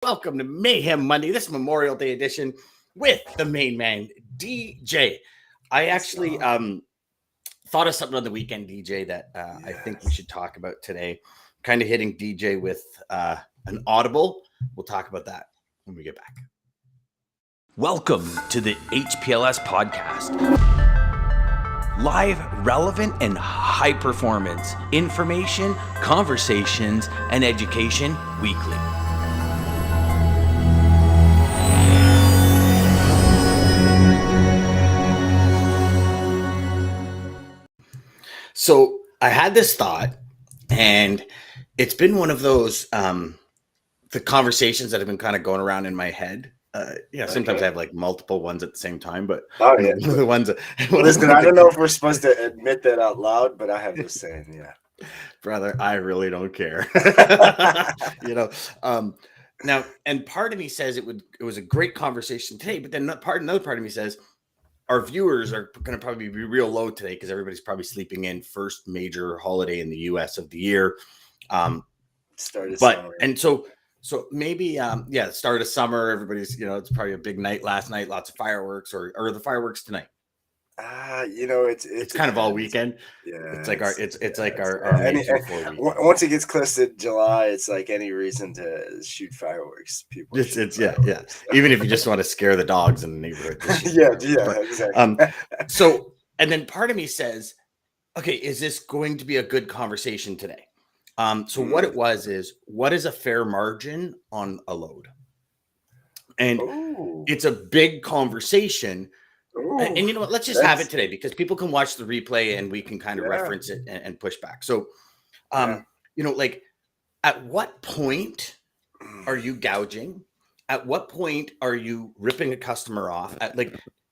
Welcome to Mayhem Monday, this Memorial Day edition with the main man, DJ. I actually thought of something on the weekend, DJ, that I think we should talk about today. Kind of hitting DJ with an audible. We'll talk about that when we get back. Welcome to the HPLS podcast. Live, relevant, and high performance information, conversations, and education weekly. So I had this thought, and it's been one of those the conversations that have been kind of going around in my head. Sometimes I have like multiple ones at the same time, but one of the ones. Listen, I don't know if we're supposed to admit that out loud, but I have this saying, brother, I really don't care. Now, and part of me says it was a great conversation today, but then another part of me says our viewers are going to probably be real low today because everybody's probably sleeping in, first major holiday in the U.S. of the year. Summer. And so maybe, start of summer, everybody's, it's probably a big night last night, lots of fireworks or the fireworks tonight. It's kind of all weekend. Yeah, it's like our major 4 weeks. Once it gets close to July, it's like any reason to shoot fireworks. People, Even if you just want to scare the dogs in the neighborhood. Exactly. So, and then part of me says, okay, is this going to be a good conversation today? What it was is, what is a fair margin on a load? And it's a big conversation. And you know what? Let's just have it today because people can watch the replay and we can kind of reference it and push back. So, at what point are you gouging? At what point are you ripping a customer off?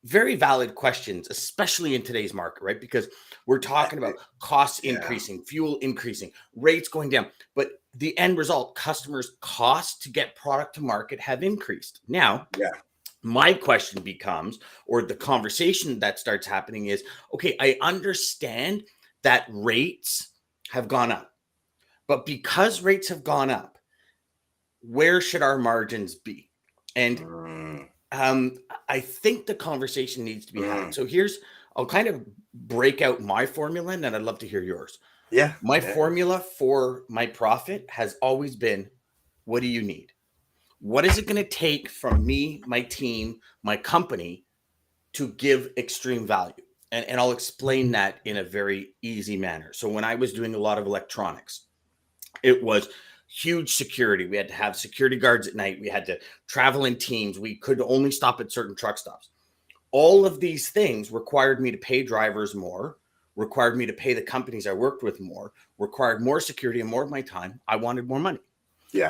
Very valid questions, especially in today's market, right? Because we're talking about costs increasing, fuel increasing, rates going down. But the end result, customers' costs to get product to market have increased. Now, my question becomes, or the conversation that starts happening is, okay, I understand that rates have gone up, but because rates have gone up, where should our margins be? And I think the conversation needs to be had. So I'll kind of break out my formula, and I'd love to hear yours. My formula for my profit has always been, what do you need? What is it going to take from me, my team, my company to give extreme value? And I'll explain that in a very easy manner. So when I was doing a lot of electronics, it was huge security. We had to have security guards at night. We had to travel in teams. We could only stop at certain truck stops. All of these things required me to pay drivers more, required me to pay the companies I worked with more, required more security and more of my time. I wanted more money.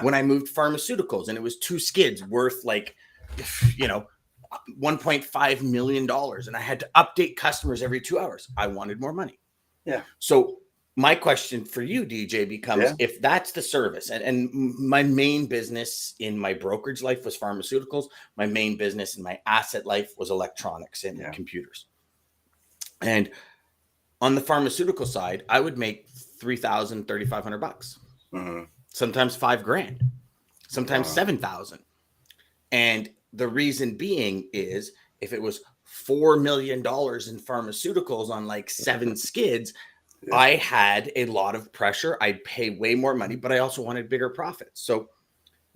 When I moved pharmaceuticals and it was 2 skids worth $1.5 million and I had to update customers every 2 hours, I wanted more money. So my question for you, DJ, becomes if that's the service, and my main business in my brokerage life was pharmaceuticals. My main business in my asset life was electronics and computers. And on the pharmaceutical side, I would make $3,000, $3,500. Sometimes $5,000, sometimes $7,000. And the reason being is if it was $4 million in pharmaceuticals on like 7 skids, I had a lot of pressure. I'd pay way more money, but I also wanted bigger profits. So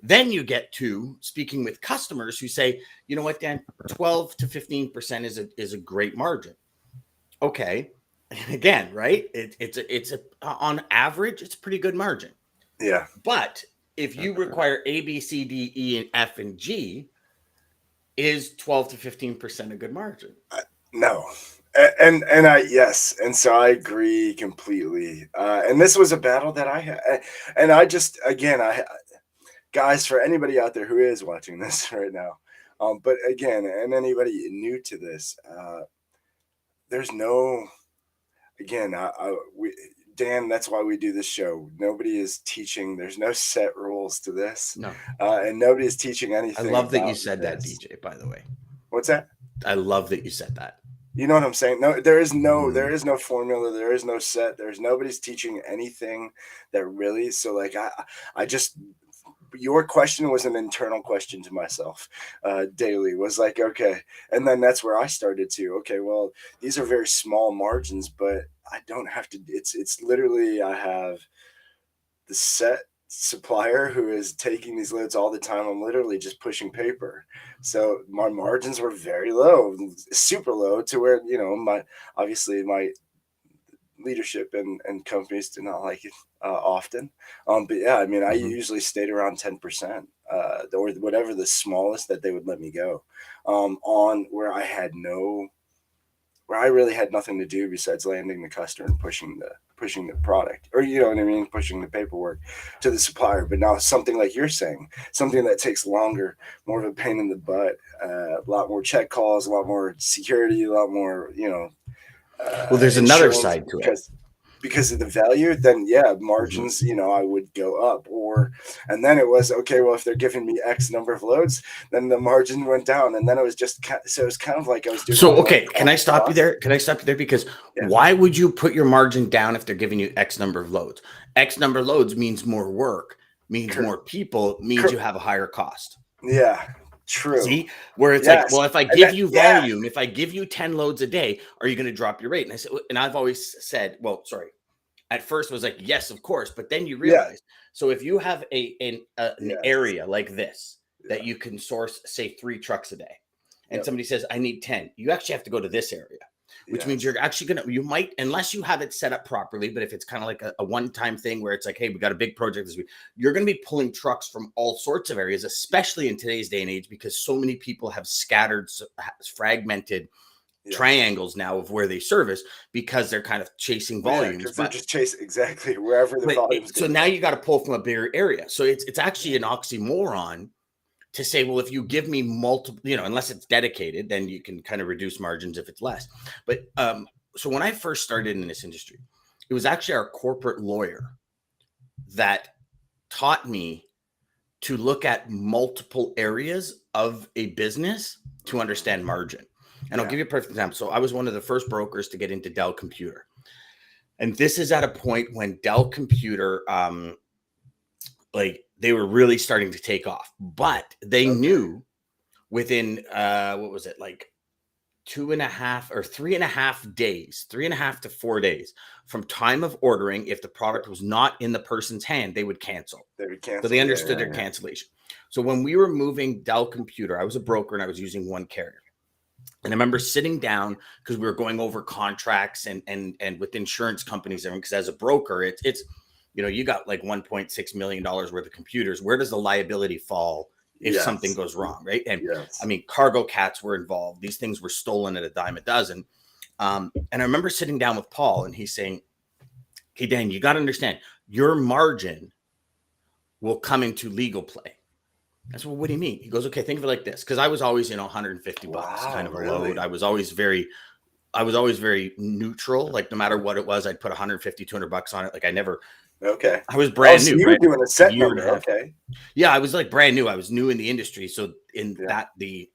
then you get to speaking with customers who say, you know what, Dan, 12 to 15% is a great margin. Okay. Again, right? It's on average, it's a pretty good margin. But if you require A, B, C, D, E, and F, and G, is 12 to 15% a good margin? No. And so I agree completely. And this was a battle that I had. And I just, again, guys, for anybody out there who is watching this right now, but again, and anybody new to this, there's no, again, Dan, that's why we do this show. Nobody is teaching. There's no set rules to this. No. And nobody is teaching anything. I love that you said that, DJ, by the way. What's that? I love that you said that. You know what I'm saying? No, there is no formula. There is no set. Nobody's teaching anything that really. So like, I just your question was an internal question to myself daily, was like, okay. And then that's where I started to, okay, well, these are very small margins, but I don't have to, it's literally, I have the set supplier who is taking these loads all the time. I'm literally just pushing paper. So my margins were very low, super low, to where, you know, my leadership and companies do not like it often. But yeah, I mean, I usually stayed around 10%, or whatever the smallest that they would let me go, on where I really had nothing to do besides landing the customer and pushing the product, or, you know what I mean, pushing the paperwork to the supplier. But now something like you're saying, something that takes longer, more of a pain in the butt, a lot more check calls, a lot more security, a lot more, you know, well, there's another side to it. Because of the value, then yeah, margins, you know, I would go up. And then it was, okay, well, if they're giving me X number of loads, then the margin went down. And then it was just, so it was kind of like I was doing. So, okay, can I stop you there? Because why would you put your margin down if they're giving you X number of loads? X number of loads means more work, means more people, means you have a higher cost. Yeah. True. See, where it's like, well, if I give you volume, if I give you 10 loads a day, are you going to drop your rate? And I said, and I've always said, well, sorry, at first was like, yes, of course. But then you realize, so if you have an area like this that you can source, say, 3 trucks a day, and somebody says, I need 10, you actually have to go to this area, which means you're actually you might, unless you have it set up properly, but if it's kind of like a one-time thing where it's like, hey, we got a big project this week, you're going to be pulling trucks from all sorts of areas, especially in today's day and age, because so many people have scattered, fragmented triangles now of where they service, because they're kind of chasing volumes. But they're just chasing exactly wherever the volumes. So now you got to pull from a bigger area. So it's actually an oxymoron to say, well, if you give me multiple, you know, unless it's dedicated, then you can kind of reduce margins if it's less. But so when I first started in this industry, it was actually our corporate lawyer that taught me to look at multiple areas of a business to understand margin. And I'll give you a perfect example. So I was one of the first brokers to get into Dell Computer. And this is at a point when Dell Computer, like, they were really starting to take off, but they knew within, what was it, like 2.5 or 3.5 days, 3.5 to 4 days from time of ordering, if the product was not in the person's hand, they would cancel. So they understood their cancellation. So when we were moving Dell Computer, I was a broker and I was using one carrier. And I remember sitting down because we were going over contracts and with insurance companies, because as a broker, it's you know, you got like $1.6 million worth of computers. Where does the liability fall if something goes wrong, right? And I mean, cargo cats were involved. These things were stolen at a dime a dozen. And I remember sitting down with Paul and he's saying, okay, Dan, you got to understand, your margin will come into legal play. I said, well, what do you mean? He goes, okay, think of it like this. Because I was always, you know, 150 bucks kind of a load. I was always very neutral. Like no matter what it was, I'd put 150, 200 bucks on it. Like I never. Okay. I was brand new. You were doing a set number. Okay. Yeah, I was like brand new. I was new in the industry. So in that, the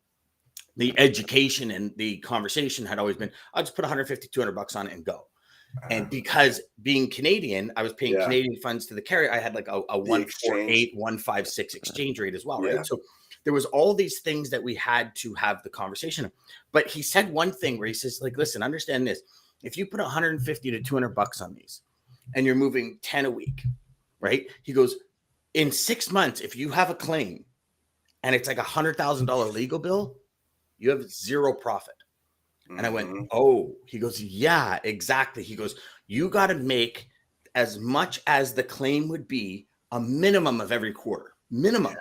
education and the conversation had always been, I'll just put 150, 200 bucks on it and go. And because being Canadian, I was paying Canadian funds to the carrier. I had like a 148, 156 exchange rate as well, right? So there was all these things that we had to have the conversation. But he said one thing where he says, like, listen, understand this. If you put 150 to 200 bucks on these and you're moving 10 a week, right? He goes, in 6 months, if you have a claim and it's like $100,000 legal bill, you have zero profit. And I went, oh, he goes, yeah, exactly. He goes, you got to make as much as the claim would be a minimum of every quarter, minimum.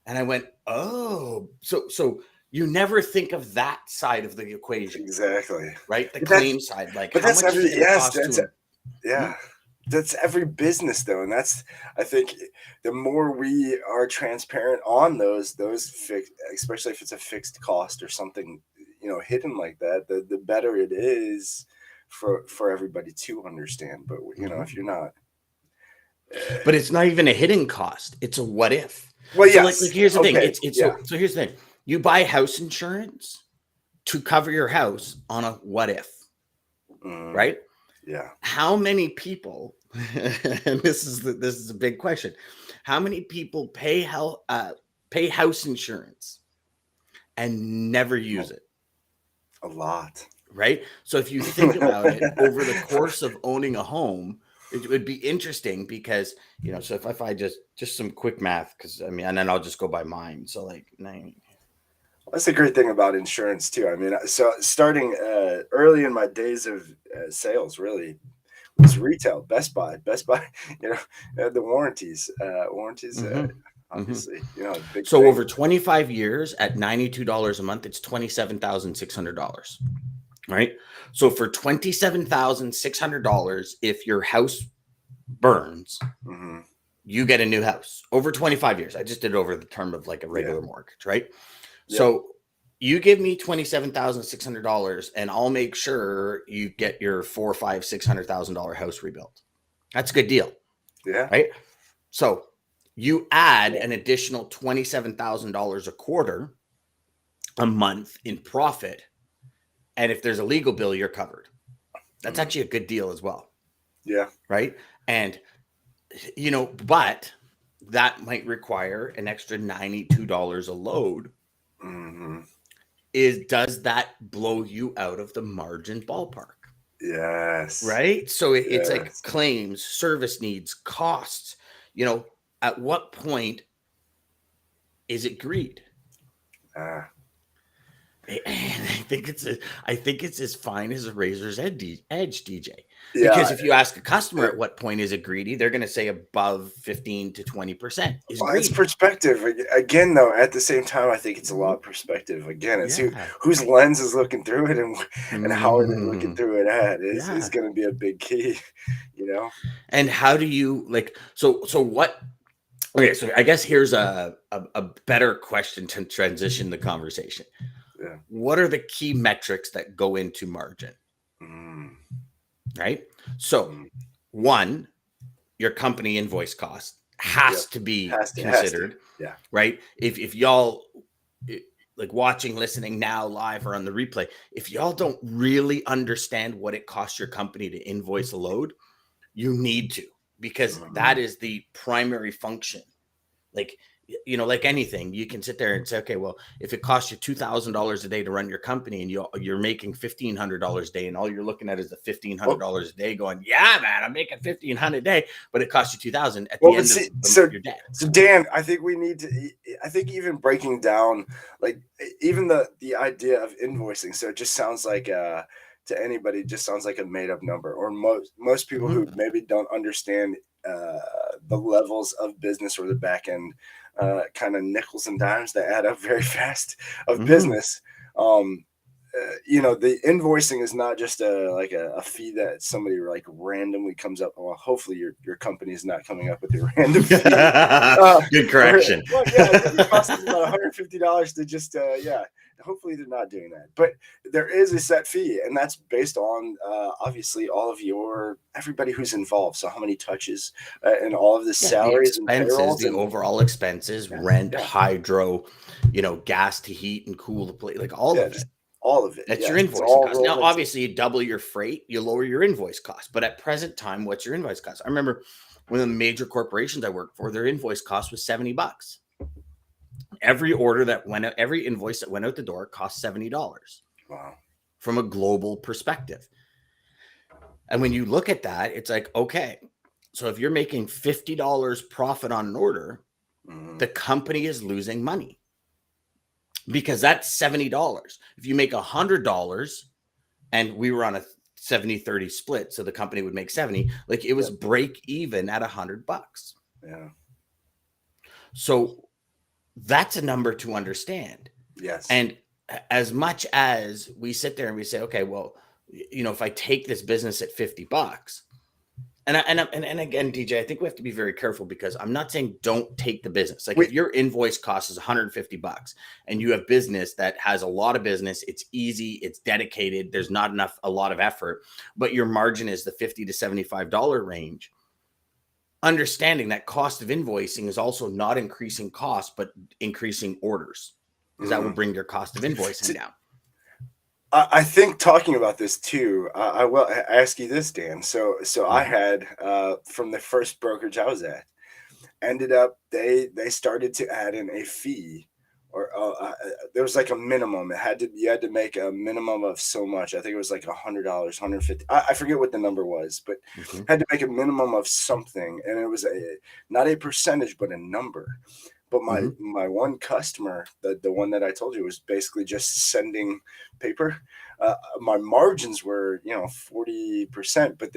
And I went, oh, so you never think of that side of the equation. Exactly. Right. The claim side, like, but how that's much every, is it cost to that's every business though. And that's, I think the more we are transparent on those fixed, especially if it's a fixed cost or something, you know, hidden like that, the better it is for everybody to understand. But you know, if you're not, but it's not even a hidden cost; it's a what if. Well, so like here's the thing. So here's the thing: you buy house insurance to cover your house on a what if, right? Yeah. How many people? And this is a big question. How many people pay house insurance and never use it? A lot. Right? So if you think about it over the course of owning a home, it would be interesting because, so if I just some quick math, because I mean, and then I'll just go by mine. So like 9. That's a great thing about insurance too. I mean, so starting early in my days of sales, really was retail, Best Buy, the warranties, obviously, big So thing. over 25 years at $92 a month, it's $27,600, right? So for $27,600, if your house burns, you get a new house over 25 years. I just did it over the term of like a regular mortgage, right? Yeah. So you give me $27,600 and I'll make sure you get your $400,000, $500,000, $600,000 house rebuilt. That's a good deal. Yeah. Right. So you add an additional $27,000 a quarter, a month in profit. And if there's a legal bill, you're covered. That's actually a good deal as well. Yeah. Right. And, but that might require an extra $92 a load. Does that blow you out of the margin ballpark? Yes. Right. So it's like claims, service needs, costs, at what point is it greed? And I think it's as fine as a razor's edge, DJ. Because if you ask a customer at what point is it greedy, they're going to say above 15 to 20%. It's perspective. Again, though, at the same time, I think it's a lot of perspective. Again, it's whose lens is looking through it and how are they looking through it at is going to be a big key, And how do you so what? Okay, so I guess here's a better question to transition the conversation. Yeah. What are the key metrics that go into margin? Right. So one, your company invoice cost has to be considered. Yeah. Right. If y'all like watching, listening now live or on the replay, if y'all don't really understand what it costs your company to invoice a load, you need to, because that is the primary function. Like anything, you can sit there and say, okay, well, if it costs you $2,000 a day to run your company and you're making $1,500 a day, and all you're looking at is the $1,500 a day, going, yeah, man, I'm making $1,500 a day, but it costs you $2,000 at the end you're dead. So Dan, I think we need to. I think even breaking down, like even the idea of invoicing, so it just sounds like to anybody, just sounds like a made up number, or most people who maybe don't understand the levels of business or the back end kind of nickels and dimes that add up very fast of business. The invoicing is not just a fee that somebody like randomly comes up. Well, hopefully your company is not coming up with a random fee. Good correction. It costs about $150 to just hopefully they're not doing that, but there is a set fee, and that's based on obviously all of everybody who's involved. So how many touches and all of the salaries and payrolls, the overall expenses, rent, hydro, gas to heat and cool the place, like all of it. All of it. That's your invoice cost. Now, obviously, you double your freight, you lower your invoice cost. But at present time, what's your invoice cost? I remember one of the major corporations I worked for, their invoice cost was $70. Every order that went out, every invoice that went out the door cost $70. Wow. From a global perspective. And when you look at that, it's like, okay, so if you're making $50 profit on an order, the company is losing money. Because that's $70. If you make $100, and we were on a 70-30 split, so the company would make 70, like it was break even at $100. Yeah. So that's a number to understand. Yes. And as much as we sit there and we say, okay, well, if I take this business at $50, and again, DJ, I think we have to be very careful, because I'm not saying don't take the business. Like if your invoice cost is $150 and you have business that has a lot of business, it's easy, it's dedicated, there's not a lot of effort, but your margin is the $50 to $75 range. Understanding that cost of invoicing is also not increasing cost, but increasing orders, because that will bring your cost of invoicing down. I think talking about this too, I will ask you this, Dan. So I had from the first brokerage I was at, ended up they started to add in a fee, or there was like a minimum. You had to make a minimum of so much. I think it was like $100, $150. I forget what the number was, but Mhm. had to make a minimum of something, and it was not a percentage but a number. But Mhm. my one customer, the one that I told you, was basically just sending paper. My margins were 40%, but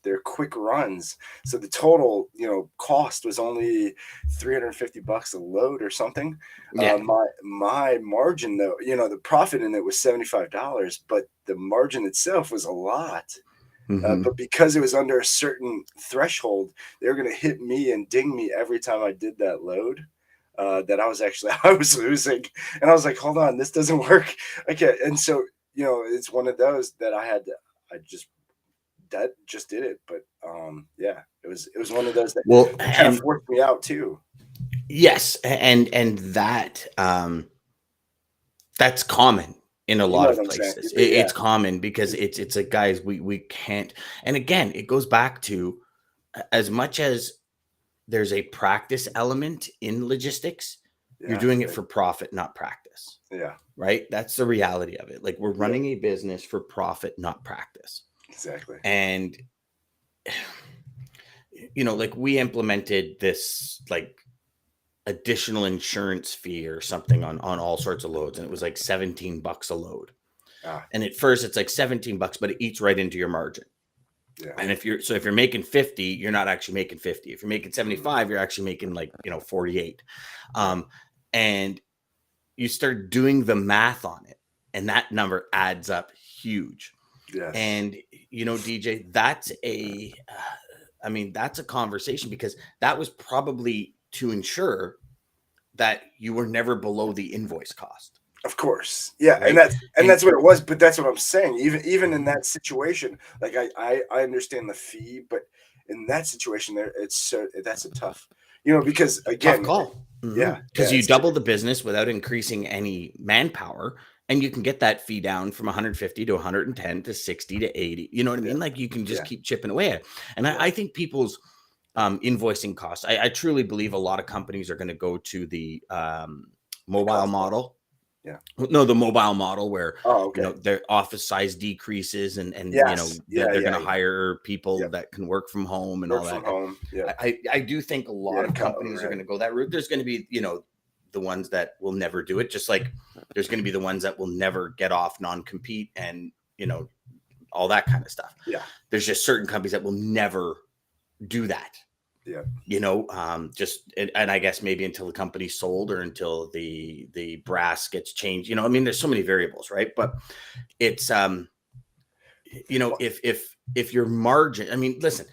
their quick runs. So the total cost was only $350 a load or something. Yeah. My margin, though, the profit in it was $75, but the margin itself was a lot. Mhm. But because it was under a certain threshold, they were going to hit me and ding me every time I did that load. That I was losing, and I was like, "Hold on, this doesn't work." Okay, and so it's one of those that I just did it. But yeah, it was one of those that Well, kind of and forced me out too. yes, and that's common in a You lot know what of I'm saying? places. Yeah, It's common because it's like, guys, we can't. And again, it goes back to, as much as there's a practice element in logistics, you're yeah, doing it for profit, not practice, yeah, right? That's the reality of it. Like, we're yeah, running a business for profit, not practice. exactly. And like, we implemented this like additional insurance fee or something on all sorts of loads, and it was like $17 a load. Ah, And at first it's like $17, but it eats right into your margin. yeah, And if you're making 50, you're not actually making 50. If you're making 75, you're actually making like 48. yeah, And you start doing the math on it, and that number adds up huge. yes, And DJ, that's that's a conversation, because that was probably to ensure that you were never below the invoice cost, of course, yeah, and right? And that's what it was. But that's what I'm saying. Even in that situation, like I understand the fee, but in that situation, that's a tough, because tough again, call, yeah, because yeah, you double the business without increasing any manpower, and you can get that fee down from 150 to 110 to 60 to 80. You know what I yeah, mean? Like, you can just yeah, keep chipping away at it. And yeah, I think people's invoicing costs, I truly believe a lot of companies are going to go to the the mobile cost plus, model. yeah. No, the mobile model, where Oh, okay. their office size decreases, and Yes, yeah, they're going yeah, to hire people yeah. that can work from home and all Work that. from home, yeah, I do think a lot yeah, of cut companies are going overhead. to go that route. There's going to be, the ones that will never do it, just like there's going to be the ones that will never get off non-compete and, all that kind of stuff. Yeah, There's just certain companies that will never do that. yeah, And I guess maybe until the company's sold, or until the brass gets changed. There's so many variables, right? But it's well, if your margin, listen,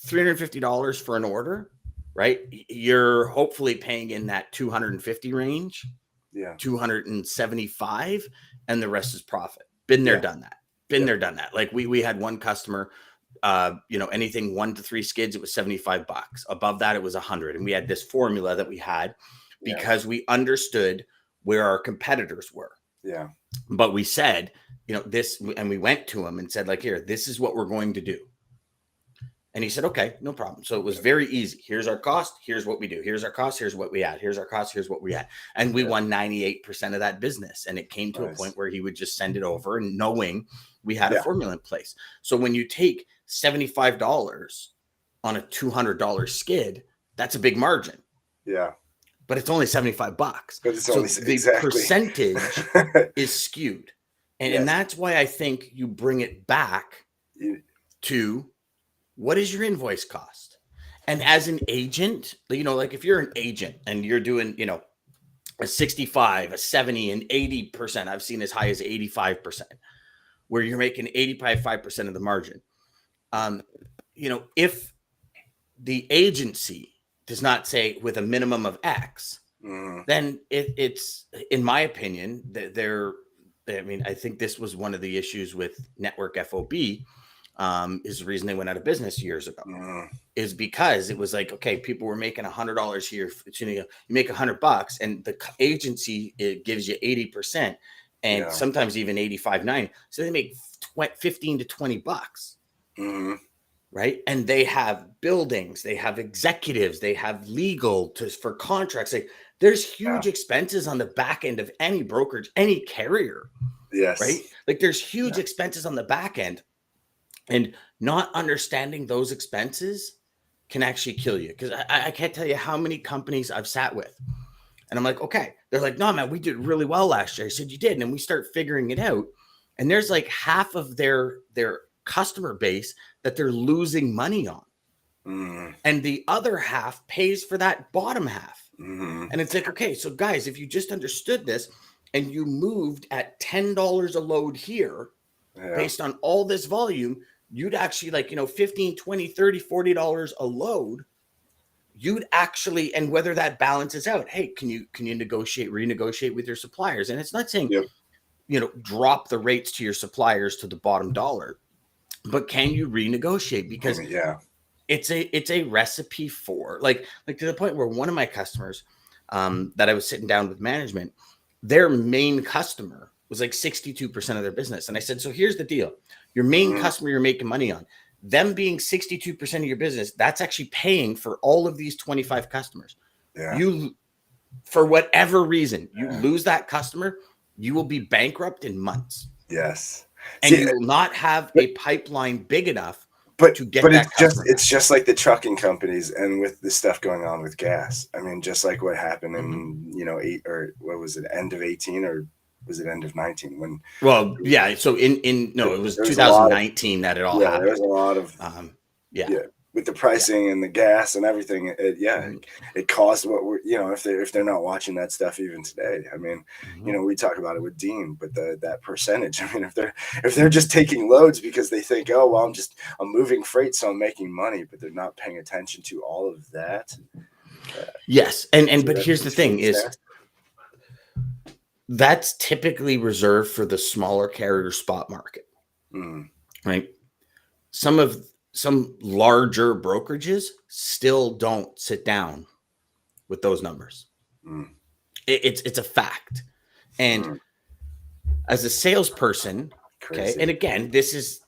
$350 for an order, right? You're hopefully paying in that 250 range, yeah, 275, and the rest is profit. Been there, yeah, done that. Been yep, there, done that. Like, we had one customer, anything 1 to 3 skids, it was $75. Above that, it was 100. And we had this formula that we had, yeah, because we understood where our competitors were. yeah, But we said, this, and we went to him and said, like, here, this is what we're going to do. And he said, okay, no problem. So it was very easy. Here's our cost. Here's what we do. Here's our cost. Here's what we add. Here's our cost. Here's what we add. And we yeah, won 98% of that business. And it came to a point nice, where he would just send it over, and knowing we had a yeah, formula in place. So when you take $75 on a $200 skid, that's a big margin, yeah, but it's only $75. but it's So only the exactly. percentage is skewed. And Yes, that's why I think you bring it back you- to, what is your invoice cost? And as an agent, like, if you're an agent and you're doing, a 65, a 70, and 80%, I've seen as high as 85%, where you're making 85% of the margin. If the agency does not say with a minimum of X, mhm, then it's, in my opinion, I think this was one of the issues with Network FOB, is the reason they went out of business years ago, mhm, is because it was like, okay, people were making $100 here. You make $100, and the agency, it gives you 80%, and yeah, sometimes even 85, 90. So they make 15 to $20. mhm, right? And they have buildings, they have executives, they have legal for contracts. Like there's huge expenses on the back end of any brokerage, any carrier, Yes. right? Like there's huge expenses on the back end, and not understanding those expenses can actually kill you. Because I can't tell you how many companies I've sat with. And I'm like, okay. They're like, no, man, we did really well last year. I said, you did. And then we start figuring it out. And there's like half of their customer base that they're losing money on. And the other half pays for that bottom half. And it's like, okay, so guys, if you just understood this and you moved at $10 a load here based on all this volume, you'd actually like, $15, $20, $30, $40 a load. You'd actually, and whether that balances out, hey, can you renegotiate with your suppliers? And it's not saying, drop the rates to your suppliers to the bottom dollar, but can you renegotiate? Because it's a recipe for like to the point where one of my customers that I was sitting down with management, their main customer was like 62% of their business. And I said, so here's the deal. Your main customer you're making money on, them being 62% of your business, that's actually paying for all of these 25 customers. You, for whatever reason, you lose that customer, you will be bankrupt in months. Yes. And you will not have a pipeline big enough to get but that customer. It's just like the trucking companies and with the stuff going on with gas. I mean, just like what happened in, end of 18 or was it end of 19 when? Well, yeah. So it was 2019 that it all happened. There was a lot of with the pricing and the gas and everything. It caused what we're if they're not watching that stuff even today. I mean, we talk about it with Dean, but that percentage. I mean, if they're just taking loads because they think, oh well, I'm moving freight, so I'm making money, but they're not paying attention to all of that. Yes, but here's the thing is. That's typically reserved for the smaller carrier spot market, right? Some larger brokerages still don't sit down with those numbers. It's a fact. And as a salesperson, okay, and again, this is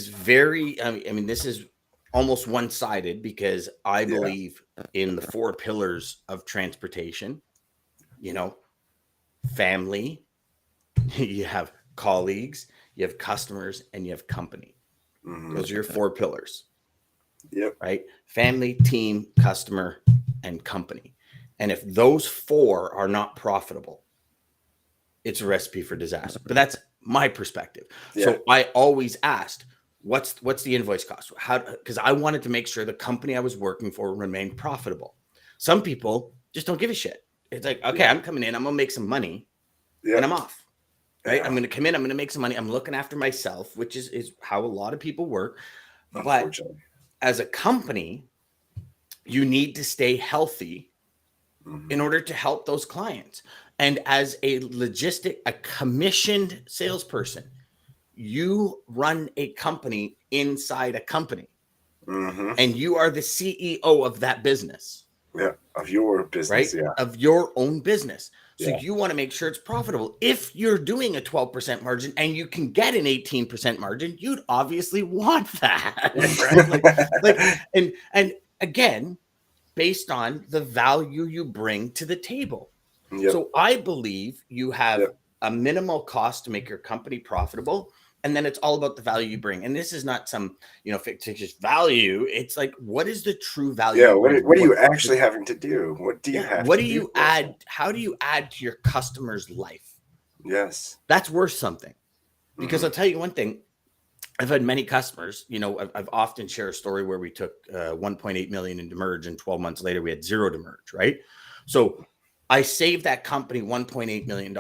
very, this is almost one-sided because I believe in the 4 pillars of transportation, family, you have colleagues, you have customers, and you have company. Those are your 4 pillars. Yep. Right? Family, team, customer, and company. And if those 4 are not profitable, it's a recipe for disaster. But that's my perspective. So I always asked, what's the invoice cost? Because I wanted to make sure the company I was working for remained profitable. Some people just don't give a shit. It's like, okay, I'm coming in, I'm gonna make some money, and I'm off. Right? I'm gonna come in, I'm gonna make some money. I'm looking after myself, which is how a lot of people work. But as a company, you need to stay healthy in order to help those clients. And as a commissioned salesperson, you run a company inside a company, and you are the CEO of that business. Yeah, of your business, right? Of your own business. So you want to make sure it's profitable. If you're doing a 12% margin and you can get an 18% margin, you'd obviously want that, right? and again, based on the value you bring to the table. So I believe you have a minimal cost to make your company profitable. And then it's all about the value you bring. And this is not some, fictitious value. It's like, what is the true value? Yeah. What are you actually having to do? What do you have? What do you add? How do you add to your customer's life? Yes. That's worth something. Because I'll tell you one thing. I've had many customers, I've often shared a story where we took 1.8 million in demurrage and 12 months later we had 0 demurrage, right? So I saved that company $1.8 million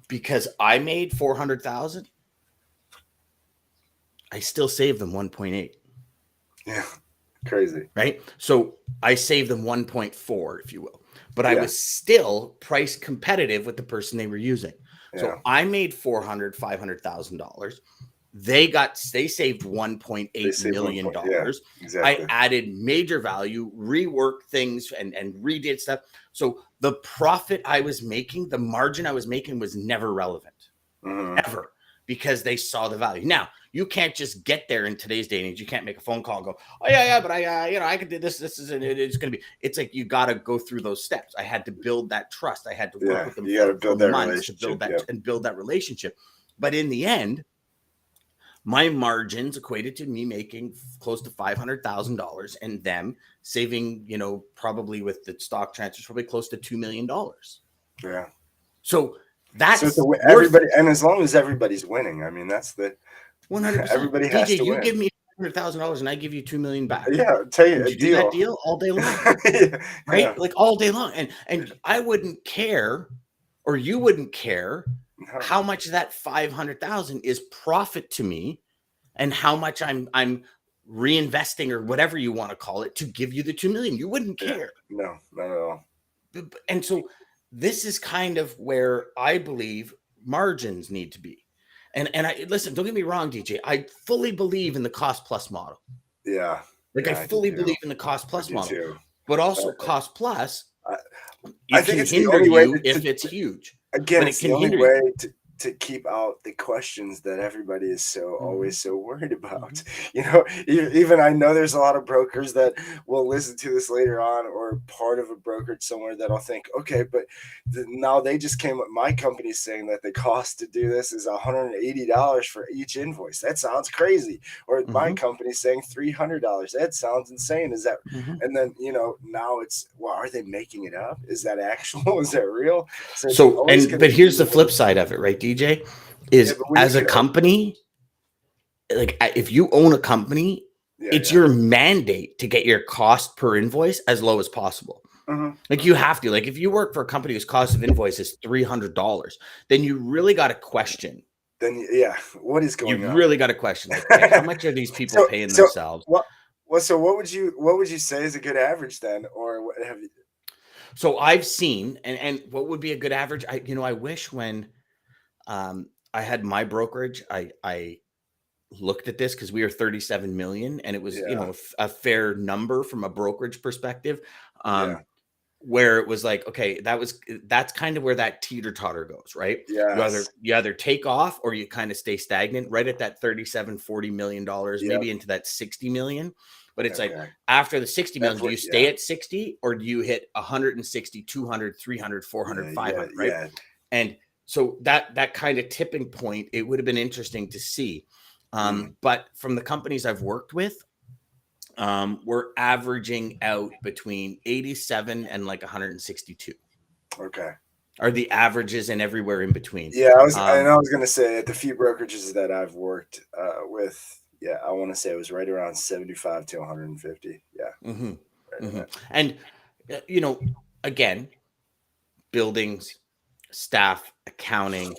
because I made 400,000. I still save them 1.8. Yeah. Crazy. Right. So I saved them 1.4, if you will, but I was still price competitive with the person they were using. So I made $500,000. They saved $1.8 million. Exactly. I added major value, reworked things and redid stuff. So the profit I was making, the margin I was making was never relevant. Ever. because they saw the value. Now, you can't just get there in today's day and age. You can't make a phone call and go, oh yeah, but I could do this. This is it's going to be. It's like you got to go through those steps. I had to build that trust. I had to work with them for months to build that and build that relationship. But in the end, my margins equated to me making close to $500,000 and them saving, probably with the stock transfers, probably close to $2 million. Yeah. So that's everybody, and as long as everybody's winning, I mean, that's the 100%. Everybody has to you win. give me $100,000 and I give you $2 million back. Yeah, I'll tell you, Would you do that deal all day long, right? Yeah. Like all day long, and I wouldn't care, or you wouldn't care, how much of that 500,000 is profit to me, and how much I'm reinvesting or whatever you want to call it to give you the 2 million. You wouldn't care. No, not at all. And so this is kind of where I believe margins need to be. And I listen, don't get me wrong, DJ. I fully believe in the cost plus model. Yeah. Like I fully believe in the cost plus model. Too. But also cost plus, I think it's the only way if it's huge. Again, it's the only way to keep out the questions that everybody is always so worried about. Even I know there's a lot of brokers that will listen to this later on, or part of a brokerage somewhere that'll think, okay, but now they just came up, my company saying that the cost to do this is $180 for each invoice. That sounds crazy. Or my company saying $300. That sounds insane. Is that? And then, now it's, well, are they making it up? Is that actual? Is that real? But here's the flip side of it, right, DJ, is as a company, like if you own a company, it's your mandate to get your cost per invoice as low as possible. Like you have to, like if you work for a company whose cost of invoice is $300, then you really got to question. What is going on? You really got to question, like, how much are these people paying themselves? So what would you say is a good average then, or what have you? So I've seen, and what would be a good average? I wish when I had my brokerage, I looked at this because we were 37 million, and it was a fair number from a brokerage perspective, where it was like, okay, that's kind of where that teeter totter goes, right? You either take off or you kind of stay stagnant right at that 37-40 million dollars, maybe into that 60 million. But it's like after the 60 million, do you stay at 60 or do you hit 160, 200, 300, 400, 500, right? Yeah. And so that kind of tipping point, it would have been interesting to see. But from the companies I've worked with, we're averaging out between 87 and like 162. Okay. Are the averages and everywhere in between. Yeah, I was going to say at the few brokerages that I've worked with, I want to say it was right around 75 to 150. Yeah. And, again, buildings, staff, accounting,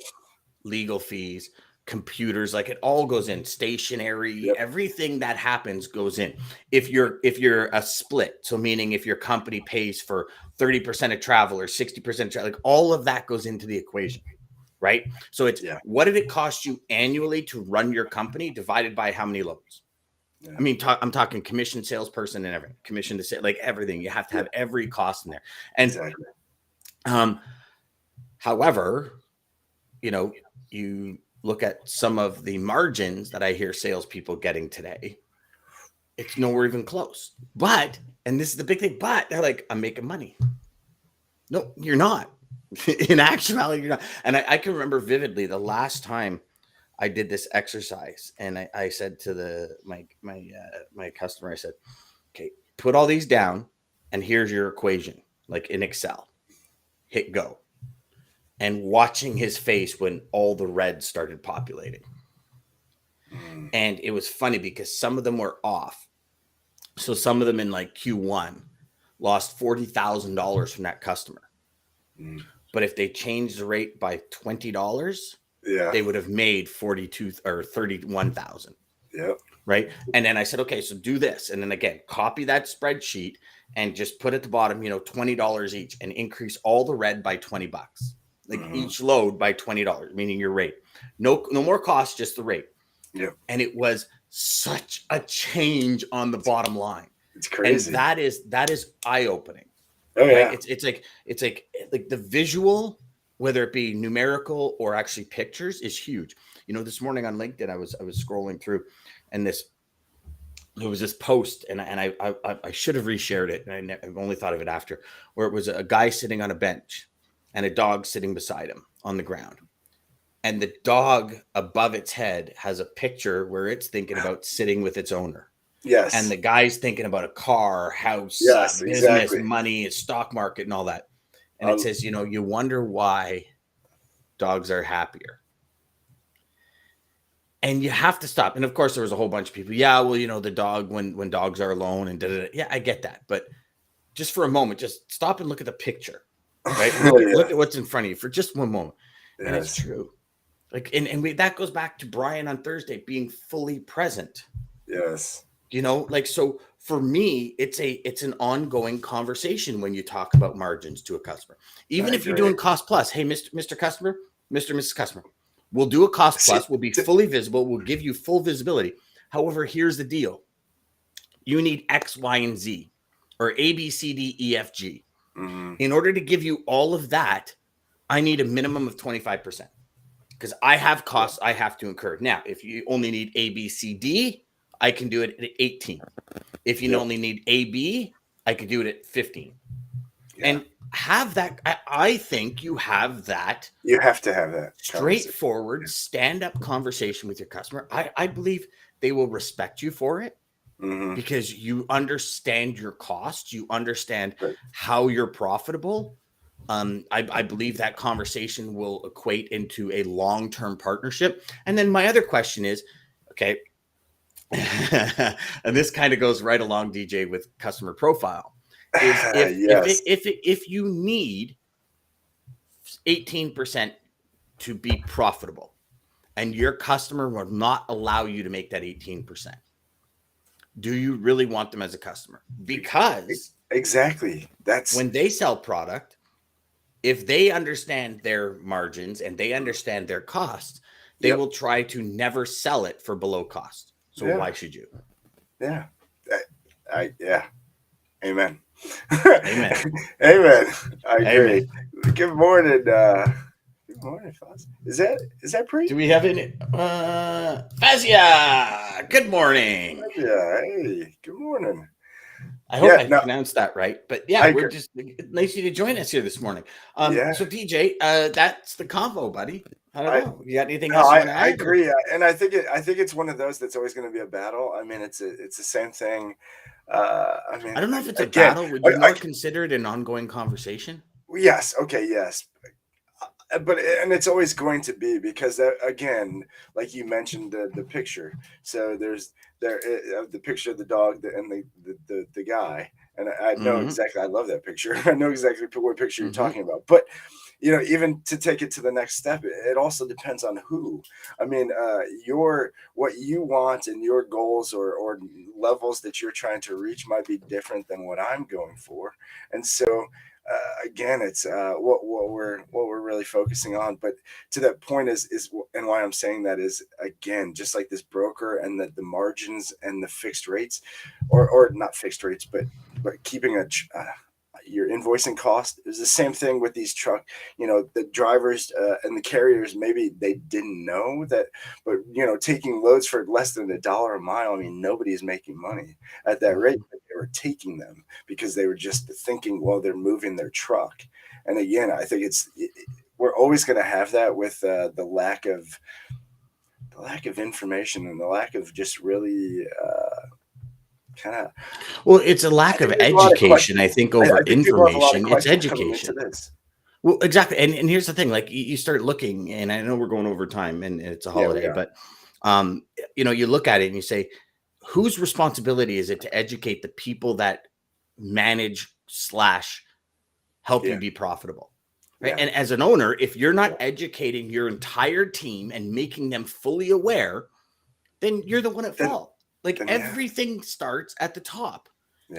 legal fees, computers, like it all goes in, stationery, everything that happens goes in. If you're a split, so meaning if your company pays for 30% of travel or 60% of travel, like all of that goes into the equation. Right. So it's what did it cost you annually to run your company divided by how many loads? I mean, I'm talking commission, salesperson, and everything. Commission to say like everything. You have to have every cost in there. And however, you look at some of the margins that I hear salespeople getting today. It's nowhere even close. But, and this is the big thing, but they're like, I'm making money. No, you're not. In actuality, you're not. And I can remember vividly the last time I did this exercise, and I said to my customer, I said, okay, put all these down, and here's your equation, like in Excel. Hit go. And watching his face when all the red started populating. And it was funny because some of them were off. So some of them in like Q1 lost $40,000 from that customer. But if they changed the rate by $20, they would have made 42 or 31,000. Right. And then I said, okay, so do this. And then again, copy that spreadsheet and just put at the bottom, $20 each, and increase all the red by $20. Like each load by $20, meaning your rate. No more cost, just the rate. And it was such a change on the bottom line. It's crazy. And that is eye-opening. Oh, yeah. Right? It's like the visual whether it be numerical or actually pictures, is huge. This morning on LinkedIn, I was scrolling through, and there was this post, and I should have reshared it, and I've only thought of it after, where it was a guy sitting on a bench and a dog sitting beside him on the ground. And the dog above its head has a picture where it's thinking about sitting with its owner. Yes. And the guy's thinking about a car, house, Yes, business, exactly. money, stock market, and all that. And it says, you wonder why dogs are happier. And you have to stop. And of course, there was a whole bunch of people. Yeah, well, the dog, when dogs are alone and da-da-da. Yeah, I get that. But just for a moment, just stop and look at the picture. Right? Look at what's in front of you for just one moment. Yes. And it's true. Like, and that goes back to Brian on Thursday being fully present. Yes. So for me, it's an ongoing conversation when you talk about margins to a customer. Even if you're doing cost plus, hey, Mr. Customer, Mr. and Mrs. Customer, we'll do a cost plus. We'll be fully visible. We'll give you full visibility. However, here's the deal. You need X, Y, and Z, or A, B, C, D, E, F, G. Mm-hmm. In order to give you all of that, I need a minimum of 25%. Because I have costs I have to incur. Now, if you only need A, B, C, D, I can do it at 18. If you only need A, B, I could do it at 15. Yeah. And have that. I think you have that. You have to have that straightforward, stand-up conversation with your customer. I believe they will respect you for it because you understand your costs. You understand how you're profitable. I believe that conversation will equate into a long-term partnership. And then my other question is, okay, and this kind of goes right along, DJ, with customer profile. Is if you need 18% to be profitable, and your customer will not allow you to make that 18%, do you really want them as a customer? Because exactly, that's when they sell product. If they understand their margins and they understand their costs, they will try to never sell it for below cost. So why should you? Yeah. Amen. Amen. Amen. I agree. Amen. Good morning. Good morning, Foz. Is that Pre? Do we have any? Fazia. Good morning. Yeah. Hey. Good morning. I hope I pronounced that right. But we're just nice of you to join us here this morning. So DJ, that's the convo, buddy. I don't know. You got anything else? I agree, and I think it's one of those that's always going to be a battle. I mean, it's the same thing. I don't know if it's a battle. Would you more consider it an ongoing conversation? Yes. Okay. Yes. But it's always going to be because again, like you mentioned the picture. So there's the picture of the dog and the guy, and I know exactly. I love that picture. I know exactly what picture you're talking about. But even to take it to the next step, it also depends on who. I mean, what you want and your goals or levels that you're trying to reach might be different than what I'm going for, and so. Again, it's what we're really focusing on. But to that point is and why I'm saying that is, again, just like this broker and the margins and the fixed rates, or not fixed rates, but keeping your invoicing cost is the same thing with these the drivers and the carriers. Maybe they didn't know that, but taking loads for less than $1 a mile. I mean, nobody's making money at that rate. But they were taking them because they were just thinking, well, they're moving their truck. And again, I think we're always going to have that with the lack of information and the lack of just really. It's a lack of education, I think, over information. It's education. Well, exactly. And here's the thing, like you start looking, and I know we're going over time and it's a holiday, but you look at it and you say, whose responsibility is it to educate the people that manage / help you be profitable? Right. Yeah. And as an owner, if you're not educating your entire team and making them fully aware, then you're the one at fault. Like everything starts at the top,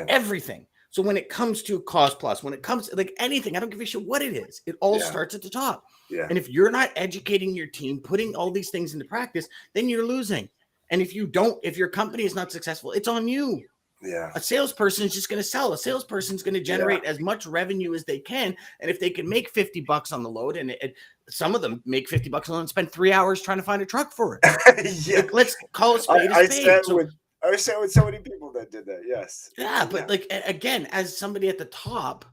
everything. So when it comes to cost plus, when it comes to like anything, I don't give a shit what it is. It all starts at the top. Yeah. And if you're not educating your team, putting all these things into practice, then you're losing. And if your company is not successful, it's on you. Yeah. A salesperson is just going to sell. A salesperson is going to generate as much revenue as they can. And if they can make $50 on the load, and some of them make $50 on the load and spend 3 hours trying to find a truck for it. Yeah. Like, let's call it spade a spade. I sat with so many people that did that. Yes. Yeah, but like, again, as somebody at the top,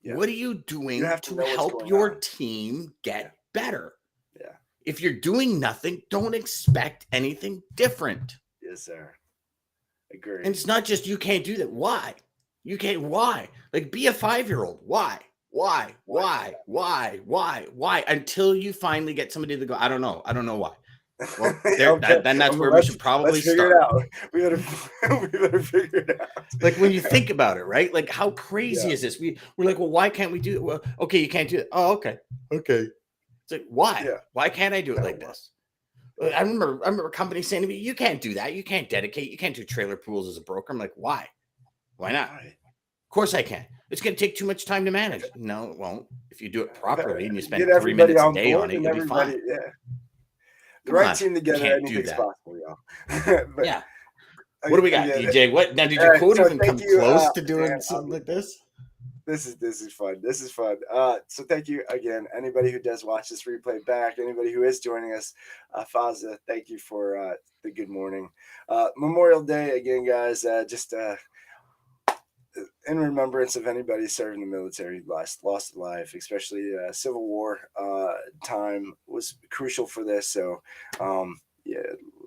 what are you doing to help your team get better? Yeah. If you're doing nothing, don't expect anything different. Yes, sir. Agree. And it's not just you can't do that. Why? You can't. Why? Like, be a 5-year-old. Why? Until you finally get somebody to go, I don't know why. Well, then that's where we should probably figure start. It out. We better figure it out. Like, when you think about it, right? Like, how crazy is this? We're like, well, why can't we do it? Well, okay, you can't do it. Oh, okay. It's like, why? Yeah. Why can't I do it like this? I remember companies saying to me, you can't do that. You can't dedicate. You can't do trailer pools as a broker. I'm like, why? Why not? Of course I can. It's going to take too much time to manage. No, it won't. If you do it properly and you spend 3 minutes a day on it, you'll be fine. Yeah. The right team together, anything's possible, y'all. Yeah. What do we got, DJ? What now? Did your quote even come close to doing something like this? This is fun. This is fun. So thank you again. Anybody who does watch this replay back, anybody who is joining us, Faza, thank you for the good morning. Memorial Day again, guys. Just in remembrance of anybody serving the military, lost a life, especially Civil War time was crucial for this. So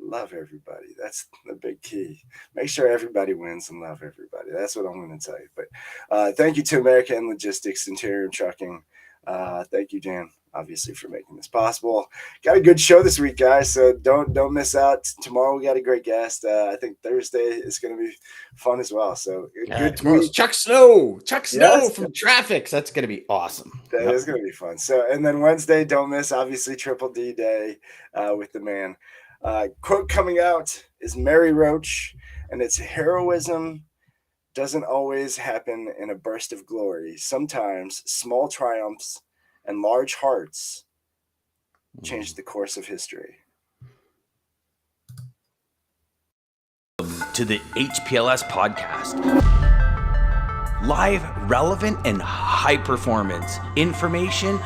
love everybody. That's the big key. Make sure everybody wins and love everybody. That's what I'm going to tell you. But thank you to America and Logistics, Interior and Trucking. Thank you, Dan, obviously, for making this possible. Got a good show this week, guys. So don't miss out. Tomorrow we got a great guest. I think Thursday is going to be fun as well. So good tomorrow's Chuck Snow from Traffic. That's going to be awesome. That is going to be fun. So, and then Wednesday, don't miss, obviously, Triple D Day with the man. Quote coming out is Mary Roach, and it's heroism doesn't always happen in a burst of glory. Sometimes small triumphs and large hearts change the course of history. To the HPLS podcast. Live, relevant, and high performance information,